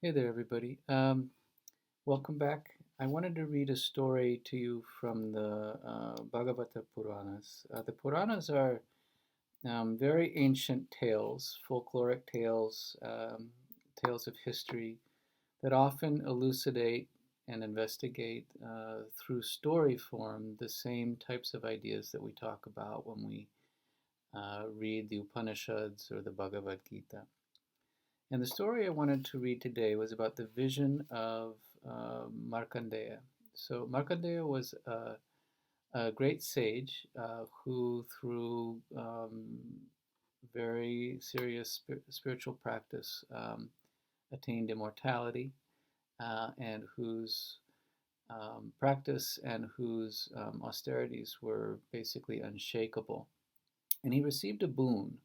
Hey there, everybody. Welcome back. I wanted to read a story to you from the Bhagavata Puranas. The Puranas are very ancient tales, folkloric tales, tales of history that often elucidate and investigate through story form the same types of ideas that we talk about when we read the Upanishads or the Bhagavad Gita. And the story I wanted to read today was about the vision of Markandeya. So, Markandeya was a great sage who, through very serious spiritual practice, attained immortality, and whose practice and whose austerities were basically unshakable. And he received a boon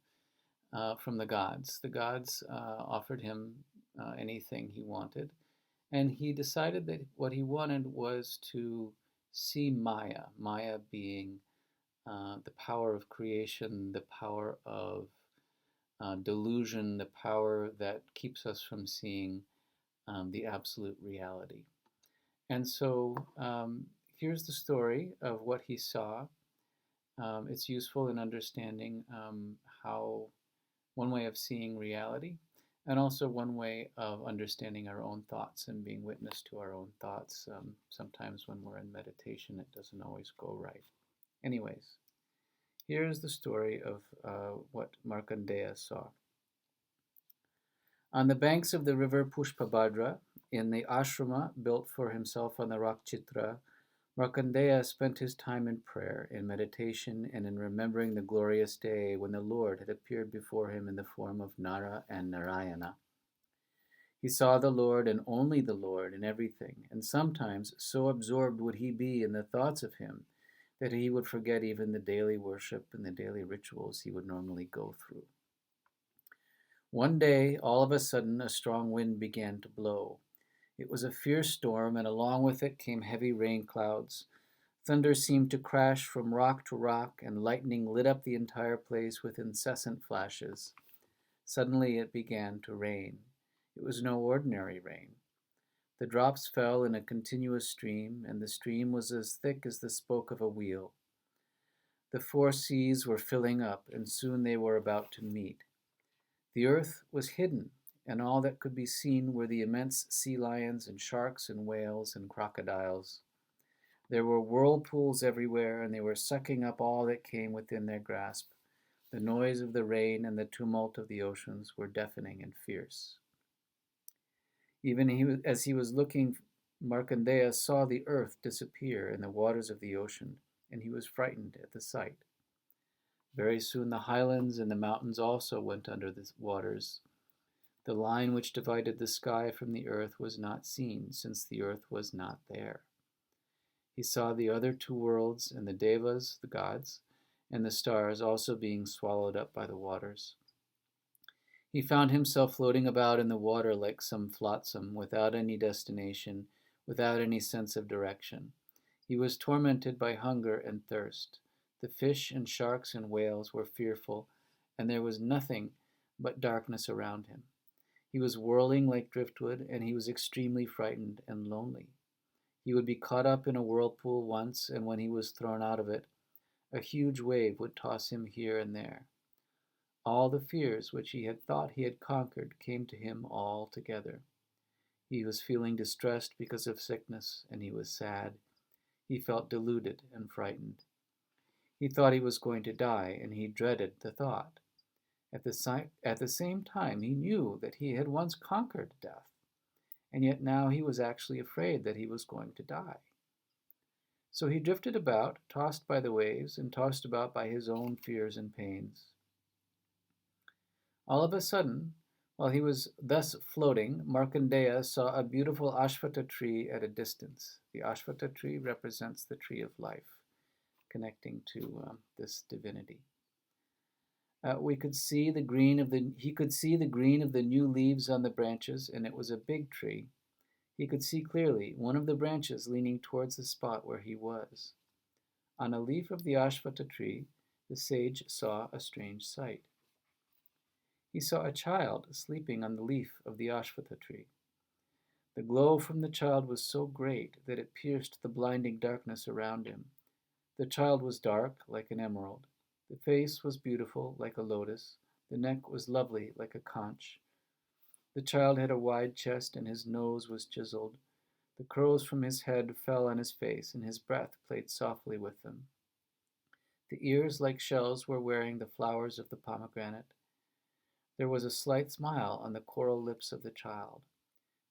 from the gods. The gods offered him anything he wanted, and he decided that what he wanted was to see Maya, Maya being the power of creation, the power of delusion, the power that keeps us from seeing the absolute reality. And so here's the story of what he saw. It's useful in understanding how one way of seeing reality, and also one way of understanding our own thoughts and being witness to our own thoughts. Sometimes when we're in meditation, it doesn't always go right. Anyways, here's the story of what Markandeya saw. On the banks of the river Pushpabhadra, in the ashrama built for himself on the rock Chitra, Markandeya spent his time in prayer, in meditation, and in remembering the glorious day when the Lord had appeared before him in the form of Nara and Narayana. He saw the Lord and only the Lord in everything, and sometimes so absorbed would he be in the thoughts of him that he would forget even the daily worship and the daily rituals he would normally go through. One day, all of a sudden, a strong wind began to blow. It was a fierce storm, and along with it came heavy rain clouds. Thunder seemed to crash from rock to rock, and lightning lit up the entire place with incessant flashes. Suddenly it began to rain. It was no ordinary rain. The drops fell in a continuous stream, and the stream was as thick as the spoke of a wheel. The four seas were filling up, and soon they were about to meet. The earth was hidden, and all that could be seen were the immense sea lions and sharks and whales and crocodiles. There were whirlpools everywhere, and they were sucking up all that came within their grasp. The noise of the rain and the tumult of the oceans were deafening and fierce. Even as he was looking, Markandeya saw the earth disappear in the waters of the ocean, and he was frightened at the sight. Very soon the highlands and the mountains also went under the waters. The line which divided the sky from the earth was not seen, since the earth was not there. He saw the other two worlds, and the devas, the gods, and the stars also being swallowed up by the waters. He found himself floating about in the water like some flotsam, without any destination, without any sense of direction. He was tormented by hunger and thirst. The fish and sharks and whales were fearful, and there was nothing but darkness around him. He was whirling like driftwood, and he was extremely frightened and lonely. He would be caught up in a whirlpool once, and when he was thrown out of it, a huge wave would toss him here and there. All the fears which he had thought he had conquered came to him all together. He was feeling distressed because of sickness, and he was sad. He felt deluded and frightened. He thought he was going to die, and he dreaded the thought. At the same time, he knew that he had once conquered death, and yet now he was actually afraid that he was going to die. So he drifted about, tossed by the waves, and tossed about by his own fears and pains. All of a sudden, while he was thus floating, Markandeya saw a beautiful ashwata tree at a distance. The ashwata tree represents the tree of life, connecting to this divinity. He could see the green of the new leaves on the branches, and it was a big tree. He could see clearly one of the branches leaning towards the spot where he was. On a leaf of the ashwata tree, the sage saw a strange sight. He saw a child sleeping on the leaf of the ashwata tree. The glow from the child was so great that it pierced the blinding darkness around him. The child was dark, like an emerald. The face was beautiful, like a lotus. The neck was lovely, like a conch. The child had a wide chest, and his nose was chiseled. The curls from his head fell on his face, and his breath played softly with them. The ears, like shells, were wearing the flowers of the pomegranate. There was a slight smile on the coral lips of the child.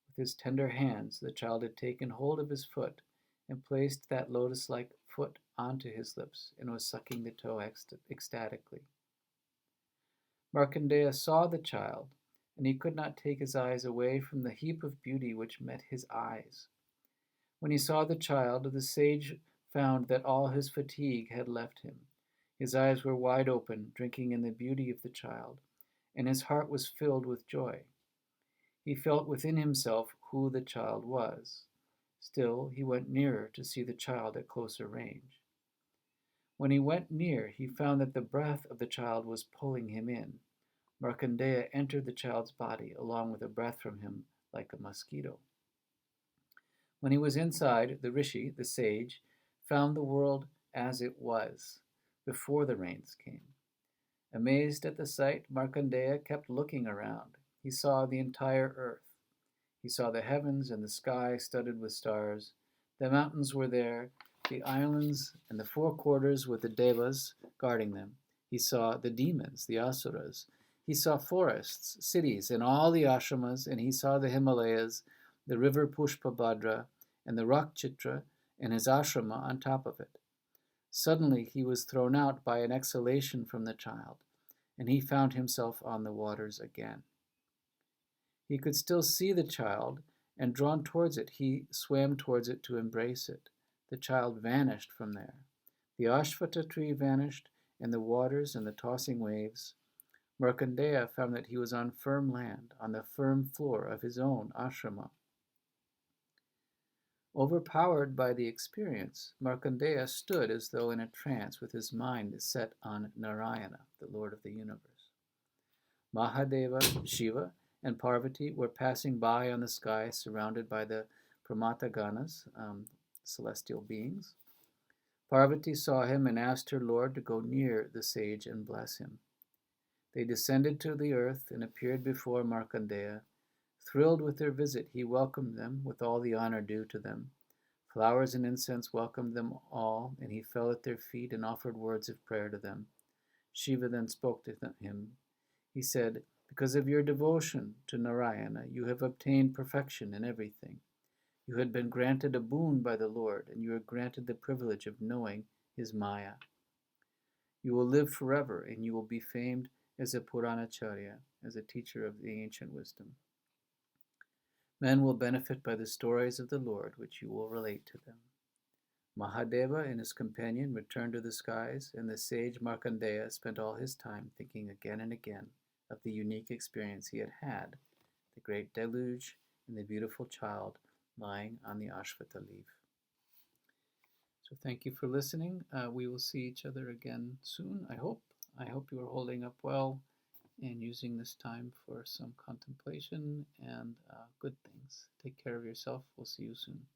With his tender hands, the child had taken hold of his foot and placed that lotus-like foot onto his lips and was sucking the toe ecstatically. Markandeya saw the child, and he could not take his eyes away from the heap of beauty which met his eyes. When he saw the child, the sage found that all his fatigue had left him. His eyes were wide open, drinking in the beauty of the child, and his heart was filled with joy. He felt within himself who the child was. Still, he went nearer to see the child at closer range. When he went near, he found that the breath of the child was pulling him in. Markandeya entered the child's body, along with a breath from him like a mosquito. When he was inside, the rishi, the sage, found the world as it was, before the rains came. Amazed at the sight, Markandeya kept looking around. He saw the entire earth. He saw the heavens and the sky studded with stars. The mountains were there, the islands and the four quarters with the devas guarding them. He saw the demons, the asuras. He saw forests, cities, and all the ashramas, and he saw the Himalayas, the river Pushpabhadra, and the rock Chitra, and his ashrama on top of it. Suddenly he was thrown out by an exhalation from the child, and he found himself on the waters again. He could still see the child, and drawn towards it, he swam towards it to embrace it. The child vanished from there. The ashvata tree vanished, and the waters and the tossing waves. Markandeya found that he was on firm land, on the firm floor of his own ashrama. Overpowered by the experience, Markandeya stood as though in a trance with his mind set on Narayana, the Lord of the universe. Mahadeva, Shiva, and Parvati were passing by on the sky, surrounded by the Pramataganas, celestial beings. Parvati saw him and asked her lord to go near the sage and bless him. They descended to the earth and appeared before Markandeya. Thrilled with their visit, he welcomed them with all the honor due to them. Flowers and incense welcomed them all, and he fell at their feet and offered words of prayer to them. Shiva then spoke to him. He said, "Because of your devotion to Narayana, you have obtained perfection in everything. You had been granted a boon by the Lord, and you are granted the privilege of knowing his Maya. You will live forever, and you will be famed as a Puranacharya, as a teacher of the ancient wisdom. Men will benefit by the stories of the Lord, which you will relate to them." Mahadeva and his companion returned to the skies, and the sage Markandeya spent all his time thinking again and again of the unique experience he had had, the great deluge and the beautiful child lying on the Ashvata leaf. So thank you for listening. We will see each other again soon, I hope. I hope you are holding up well and using this time for some contemplation and good things. Take care of yourself. We'll see you soon.